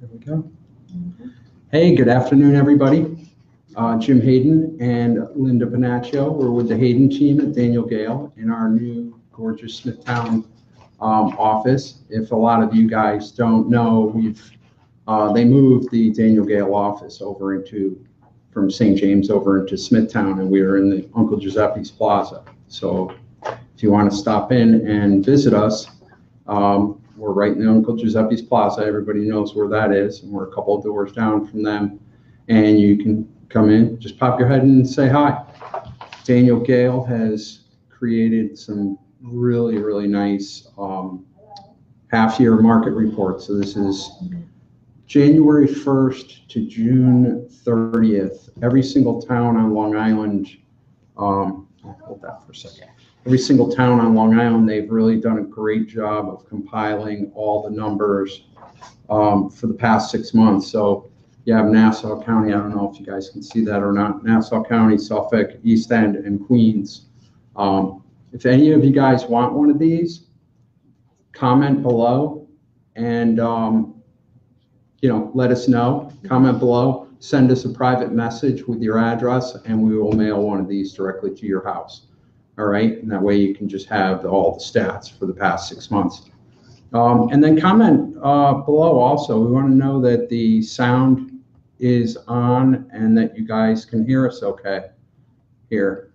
There we go. Hey, good afternoon, everybody. Jim Hayden and Linda Panaccio. We're with the Hayden team at Daniel Gale in our new gorgeous Smithtown office. If a lot of you guys don't know, they moved the Daniel Gale office over from St. James over into Smithtown, and we are in the Uncle Giuseppe's Plaza. So if you want to stop in and visit us, we're right in the Uncle Giuseppe's Plaza. Everybody knows where that is, and we're a couple of doors down from them. And you can come in, just pop your head in and say hi. Daniel Gale has created some really, really nice half-year market reports. So this is January 1st to June 30th. Every single town on Long Island, I'll hold that for a second. Every single town on Long Island, they've really done a great job of compiling all the numbers for the past 6 months. So you have Nassau County, I don't know if you guys can see that or not, Nassau County, Suffolk, East End, and Queens. If any of you guys want one of these, comment below and let us know. Comment below, send us a private message with your address, and we will mail one of these directly to your house. All right, and that way you can just have all the stats for the past 6 months. And then comment below also. We want to know that the sound is on and that you guys can hear us okay here.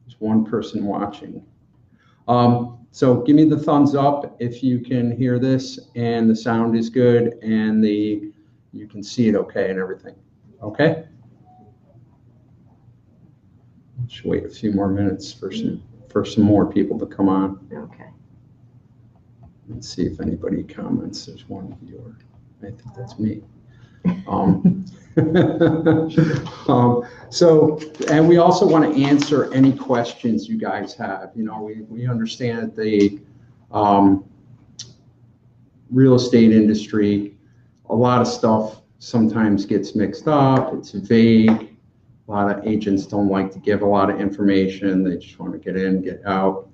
There's one person watching. So give me the thumbs up if you can hear this and the sound is good and you can see it okay and everything. Okay? Just wait a few more minutes for some more people to come on. Okay. Let's see if anybody comments. There's one viewer. I think that's me. And we also want to answer any questions you guys have. We understand the real estate industry, a lot of stuff sometimes gets mixed up. It's vague. A lot of agents don't like to give a lot of information. They just want to get in, get out.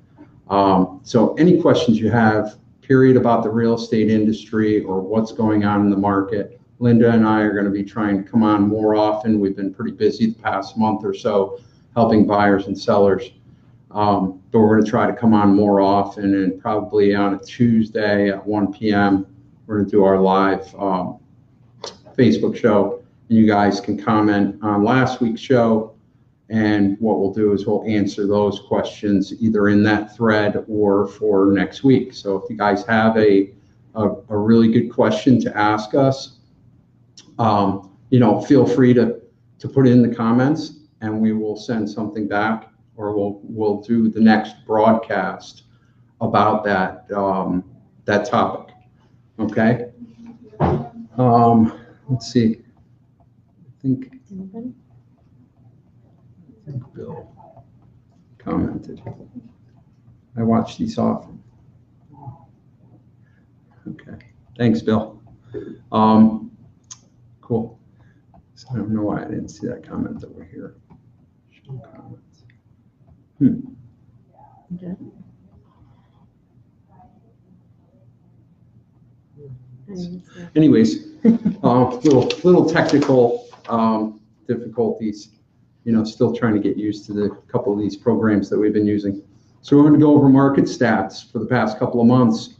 So any questions you have, period, about the real estate industry or what's going on in the market, Linda and I are going to be trying to come on more often. We've been pretty busy the past month or so helping buyers and sellers. But we're going to try to come on more often, and probably on a Tuesday at 1 p.m., we're going to do our live Facebook show. You guys can comment on last week's show, and what we'll do is we'll answer those questions either in that thread or for next week. So if you guys have a really good question to ask us, feel free to put it in the comments, and we will send something back, or we'll do the next broadcast about that topic. Okay. Let's see. I think Bill commented. I watch these often. Okay, thanks, Bill. Cool. So I don't know why I didn't see that comment over here. Show comments. Okay. Anyways, little technical difficulties. Still trying to get used to the couple of these programs that we've been using. So we're going to go over market stats for the past couple of months.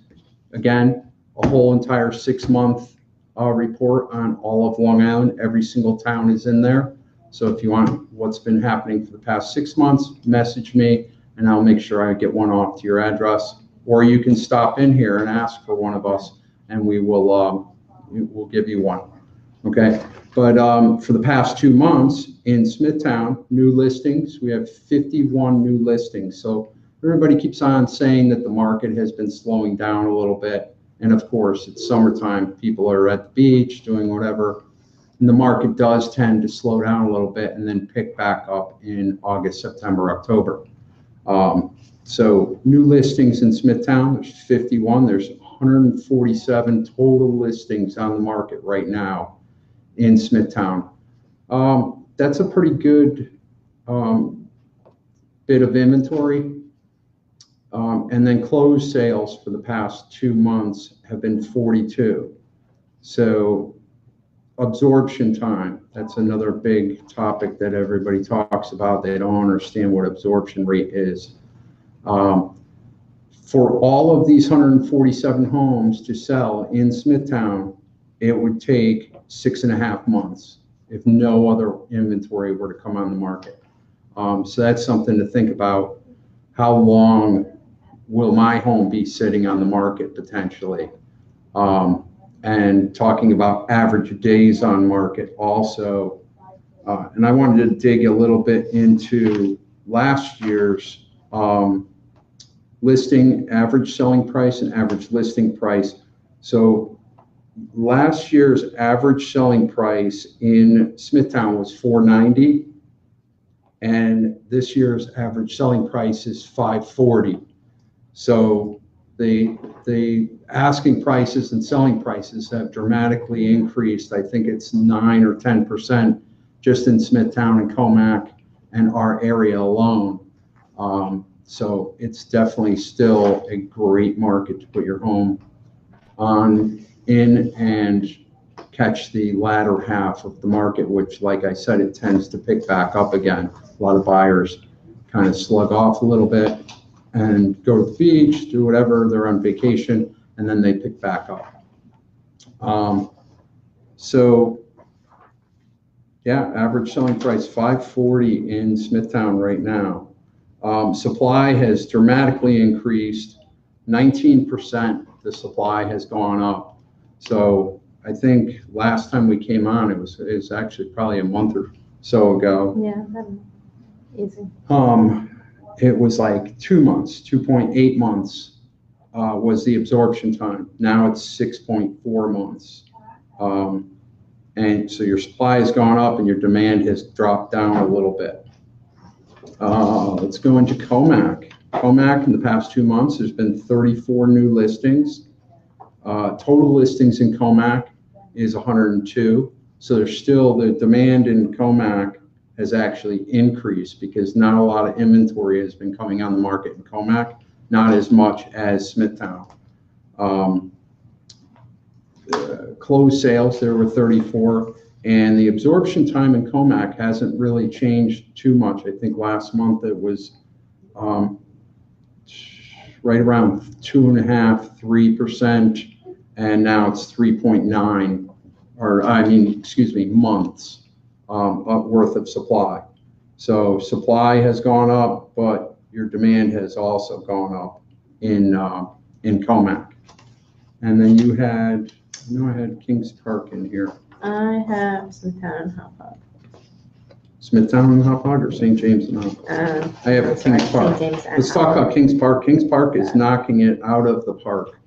Again, a whole entire 6-month report on all of Long Island. Every single town is in there. So if you want what's been happening for the past 6 months, message me and I'll make sure I get one off to your address. Or you can stop in here and ask for one of us, and we'll give you one. Okay. But for the past 2 months in Smithtown, new listings, we have 51 new listings. So everybody keeps on saying that the market has been slowing down a little bit. And of course, it's summertime. People are at the beach doing whatever. And the market does tend to slow down a little bit and then pick back up in August, September, October. So new listings in Smithtown, there's 51. There's 147 total listings on the market right now in Smithtown. That's a pretty good bit of inventory. And then closed sales for the past 2 months have been 42. So absorption time, that's another big topic that everybody talks about. They don't understand what absorption rate is. For all of these 147 homes to sell in Smithtown, it would take 6.5 months if no other inventory were to come on the market. So that's something to think about. How long will my home be sitting on the market potentially? And talking about average days on market also. And I wanted to dig a little bit into last year's listing, average selling price and average listing price. So last year's average selling price in Smithtown was $490, and this year's average selling price is $540. So the asking prices and selling prices have dramatically increased. I think it's 9 or 10% just in Smithtown and Comac and our area alone. So it's definitely still a great market to put your home in and catch the latter half of the market, which, like I said, it tends to pick back up again. A lot of buyers kind of slug off a little bit and go to the beach, do whatever, they're on vacation, and then they pick back up. So yeah, average selling price $540 in Smithtown right now. Supply has dramatically increased, 19% the supply has gone up. So I think last time we came on, it was actually probably a month or so ago. Yeah, that's easy. It was like 2 months, 2.8 months was the absorption time. Now it's 6.4 months. And so your supply has gone up and your demand has dropped down a little bit. Let's go into Comac. Comac in the past 2 months, there's been 34 new listings. Total listings in Comac is 102. So there's still the demand in Comac has actually increased because not a lot of inventory has been coming on the market in Comac, not as much as Smithtown. Closed sales, there were 34, and the absorption time in Comac hasn't really changed too much. I think last month it was right around 2.5%, 3%, and now it's 3.9, or months worth of supply. So supply has gone up, but your demand has also gone up in Comac. And then you had, I had Kings Park in here. I have Smithtown and Hauppauge. Smithtown and Hauppauge or St. James and Hauppauge? I have Kings Park. Let's talk about Kings Park. Kings Park is knocking it out of the park.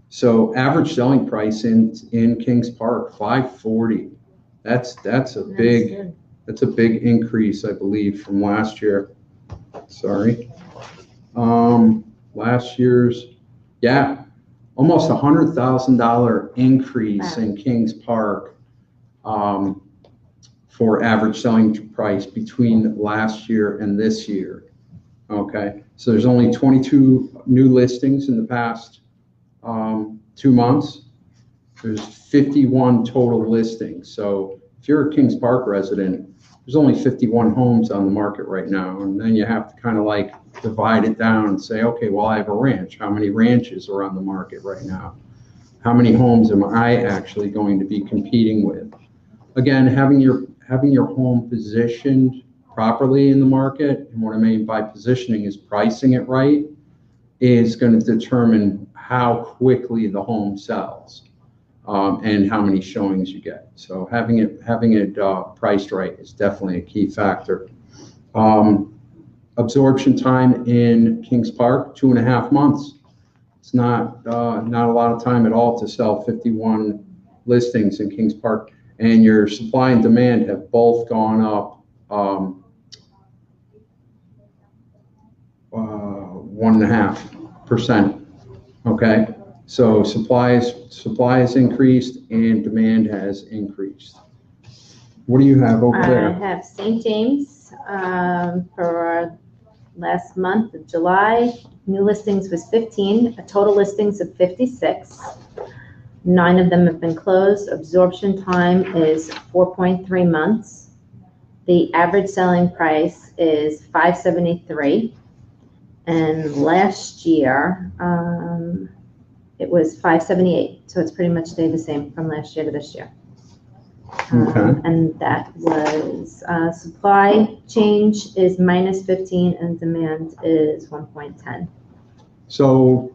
So average selling price in Kings Park, $540. That's a big increase, I believe, from last year. Sorry. Last year's, yeah, almost $100,000 increase in Kings Park for average selling price between last year and this year. Okay, so there's only 22 new listings in the past 2 months. There's 51 total listings. So if you're a Kings Park resident, there's only 51 homes on the market right now. And then you have to kind of like divide it down and say, okay, well, I have a ranch. How many ranches are on the market right now? How many homes am I actually going to be competing with? Again, having your home positioned properly in the market, and what I mean by positioning is pricing it right, is going to determine how quickly the home sells. And how many showings you get. So having it priced right is definitely a key factor. Absorption time in Kings Park, 2.5 months. It's not a lot of time at all to sell 51 listings in Kings Park. And your supply and demand have both gone up 1.5%. Okay. So supply has increased and demand has increased. What do you have over there? I have St. James for last month of July. New listings was 15, a total listings of 56. 9 of them have been closed. Absorption time is 4.3 months. The average selling price is $573. And last year, it was $578. So it's pretty much stayed the same from last year to this year. Okay. And that was, supply change is -15 and demand is 1.10. So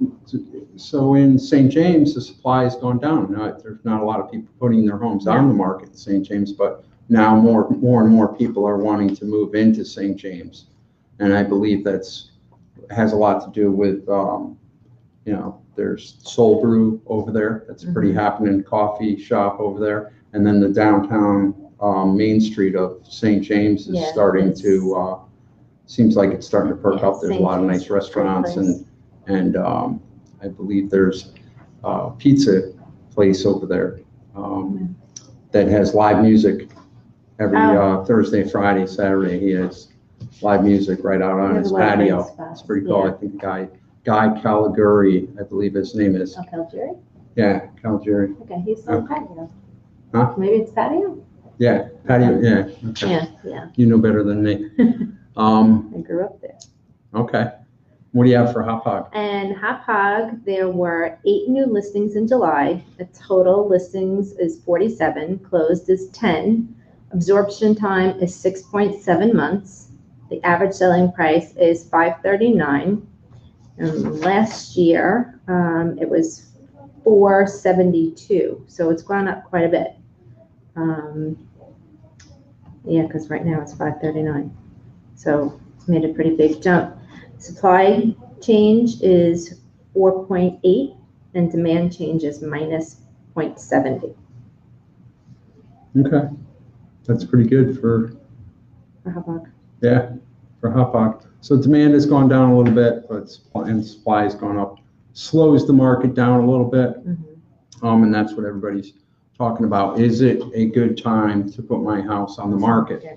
in St. James, the supply has gone down. Now, there's not a lot of people putting their homes on the market in St. James, but now more and more people are wanting to move into St. James. And I believe has a lot to do with, there's Soul Brew over there. That's a pretty happening coffee shop over there. And then the downtown Main Street of St. James is starting to, seems like it's starting to perk up. There's a lot of nice restaurants and I believe there's a pizza place over there that has live music every Thursday, Friday, Saturday. He has live music right out on his patio. It's pretty cool. I think Guy Caligari, I believe his name is. Oh, Caligari? Yeah, Caligari. Okay, he's on patio. Huh? Maybe it's patio? Yeah, patio, yeah. Okay. Yeah. You know better than me. I grew up there. Okay. What do you have for Hop Hog? And Hop Hog, there were 8 new listings in July. The total listings is 47, closed is 10. Absorption time is 6.7 months. The average selling price is $539. And last year, it was $472. So it's gone up quite a bit. Yeah, because right now it's $539. So it's made a pretty big jump. Supply change is 4.8 and demand change is -0.70. Okay. That's pretty good for Hop Hog. Yeah, for Hop Hog. So demand has gone down a little bit, but supply has gone up. Slows the market down a little bit. And that's what everybody's talking about. Is it a good time to put my house on the market? Yeah.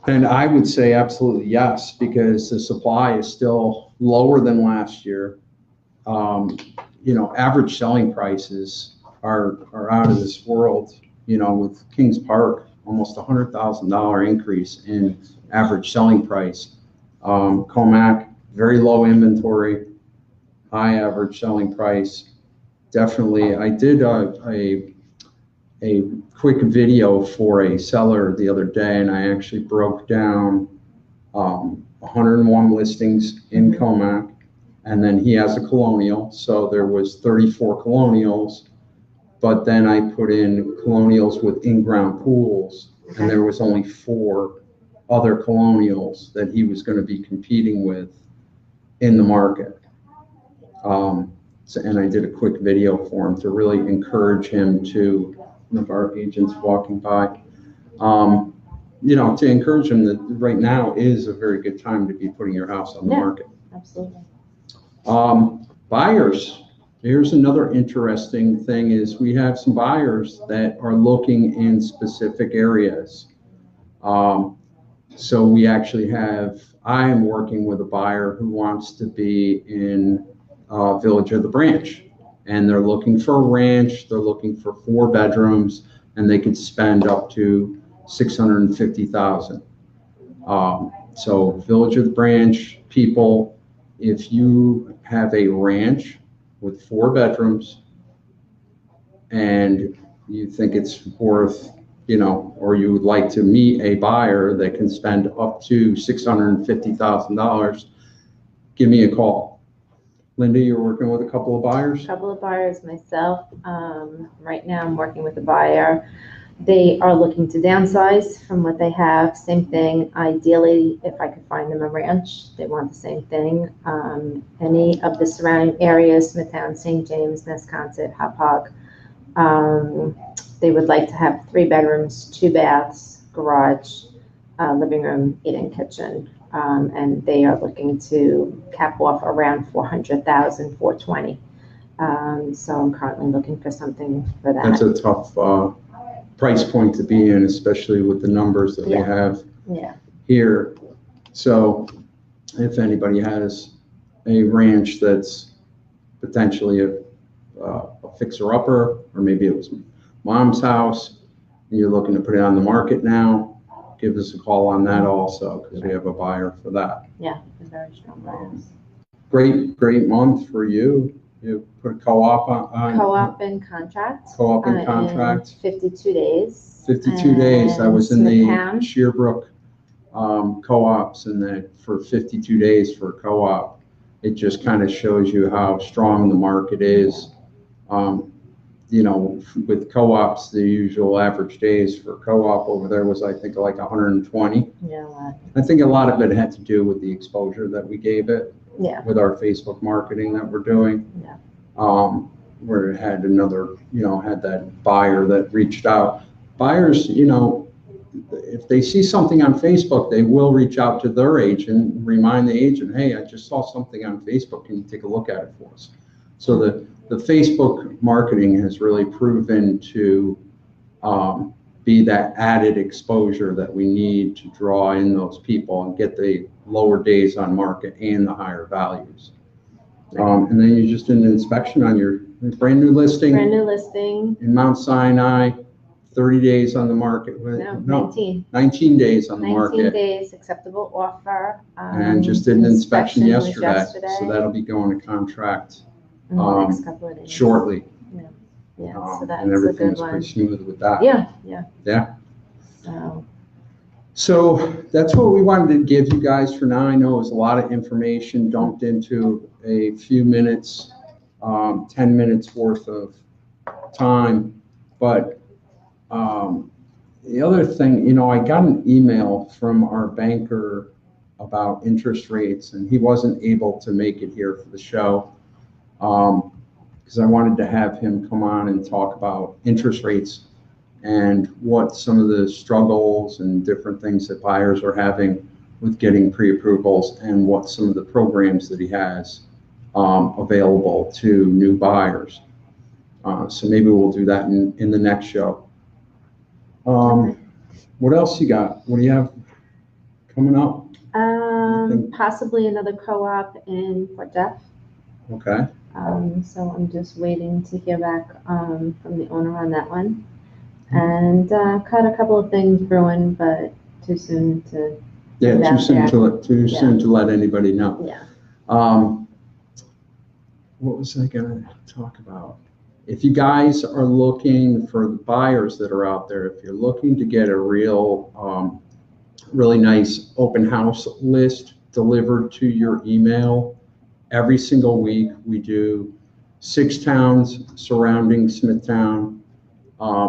And I would say absolutely yes, because the supply is still lower than last year. Average selling prices are out of this world. With Kings Park, almost $100,000 increase in average selling price. Comac, very low inventory, high average selling price. Definitely, I did a quick video for a seller the other day, and I actually broke down 101 listings in Comac, and then he has a colonial, so there was 34 colonials, but then I put in colonials with in-ground pools, and there was only 4 other colonials that he was going to be competing with in the market. And I did a quick video for him to really encourage him to, one of our agents walking by, to encourage him that right now is a very good time to be putting your house on the market. Absolutely. Buyers, here's another interesting thing is we have some buyers that are looking in specific areas. So we actually I am working with a buyer who wants to be in Village of the Branch, and they're looking for a ranch. They're looking for 4 bedrooms, and they could spend up to $650,000. So Village of the Branch people, if you have a ranch with 4 bedrooms and you think it's worth, or you would like to meet a buyer that can spend up to $650,000, give me a call. Linda, you're working with a couple of buyers? A couple of buyers myself. Right now I'm working with a buyer. They are looking to downsize from what they have. Same thing. Ideally, if I could find them a ranch, they want the same thing. Any of the surrounding areas, Smithtown, St. James, Nesconset, Hop Hog. They would like to have 3 bedrooms, 2 baths, garage, living room, eating kitchen. And they are looking to cap off around $400,000, $420,000. So I'm currently looking for something for that. That's a tough price point to be in, especially with the numbers that we have here. So if anybody has a ranch that's potentially a fixer-upper, or maybe it was mom's house, and you're looking to put it on the market now, give us a call on that also, because we have a buyer for that. Yeah, they're very strong buyers. Great month for you. You put a co-op on. Co-op and contract. Co-op and contract. 52 days. 52 days. I was in the Smithtown. Shearbrook co-ops, and for 52 days for co-op, it just kind of shows you how strong the market is. With co-ops, the usual average days for co-op over there was, I think, like 120. Yeah, a lot. I think a lot of it had to do with the exposure that we gave it. Yeah. With our Facebook marketing that we're doing. Yeah. Where it had had that buyer that reached out. Buyers, if they see something on Facebook, they will reach out to their agent and remind the agent, hey, I just saw something on Facebook. Can you take a look at it for us? So the Facebook marketing has really proven to be that added exposure that we need to draw in those people and get the lower days on market and the higher values. And then you just did an inspection on your brand new listing. Brand new listing. In Mount Sinai, 30 days on the market. No, 19. 19 days on the 19 market. days, acceptable offer. And just did an inspection was yesterday. So that'll be going to contract in the next couple of days. shortly. Yeah, so that's and a everything good is one. pretty smooth with that. Yeah. So that's what we wanted to give you guys for now. I know it was a lot of information dumped into a few minutes, 10 minutes worth of time. But the other thing, I got an email from our banker about interest rates, and he wasn't able to make it here for the show. Because I wanted to have him come on and talk about interest rates and what some of the struggles and different things that buyers are having with getting pre-approvals, and what some of the programs that he has available to new buyers. So maybe we'll do that in the next show. What else you got? What do you have coming up? Possibly another co-op in Fort Jeff. Okay. So I'm just waiting to hear back from the owner on that one. And caught a couple of things brewing, but too soon to. Yeah, too soon to let anybody know. Yeah. What was I gonna talk about? If you guys are looking for the buyers that are out there, if you're looking to get a real, really nice open house list delivered to your email, every single week we do 6 towns surrounding Smithtown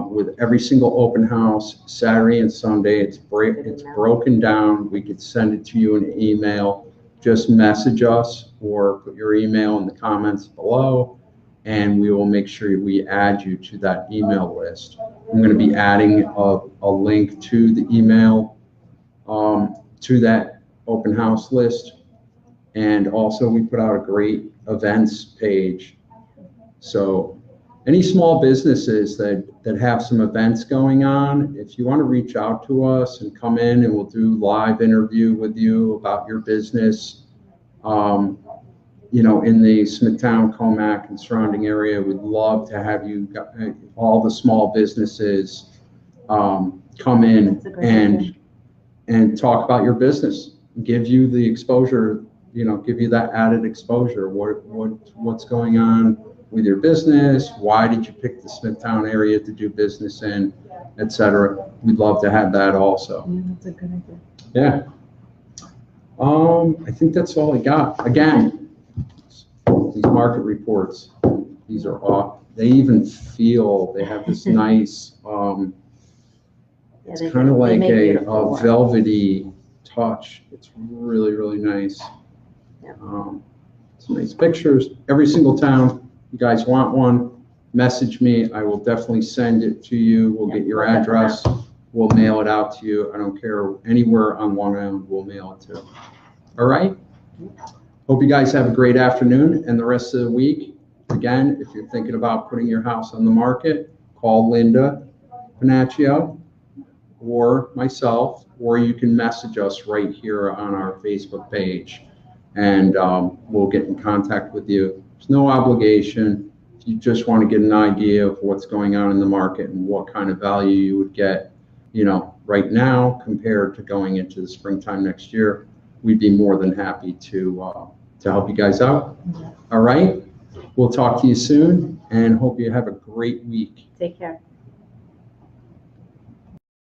with every single open house, Saturday and Sunday. It's broken down. We could send it to you in an email. Just message us or put your email in the comments below, and we will make sure we add you to that email list. I'm going to be adding a link to the email to that open house list. And also we put out a great events page. So any small businesses that have some events going on, if you want to reach out to us and come in, and we'll do live interview with you about your business, in the Smithtown, Comac, and surrounding area, we'd love to have you, all the small businesses, come in and talk about your business, give you the exposure, give you that added exposure. What's going on with your business? Why did you pick the Smithtown area to do business in, etc. We'd love to have that also. Yeah, that's a good idea. Yeah. I think that's all I got. Again, these market reports, these are off. They even they have this nice, it's kind of like a velvety touch. It's really, really nice. Yeah. Some nice pictures. Every single town. You guys want one, message me. I will definitely send it to you. We'll get your address. We'll mail it out to you. I don't care. Anywhere on Long Island, we'll mail it to. All right? Hope you guys have a great afternoon and the rest of the week. Again, if you're thinking about putting your house on the market, call Linda Panaccio or myself, or you can message us right here on our Facebook page, and we'll get in contact with you. There's no obligation. if you just want to get an idea of what's going on in the market and what kind of value you would get, right now compared to going into the springtime next year, we'd be more than happy to help you guys out. All right. We'll talk to you soon and hope you have a great week. Take care.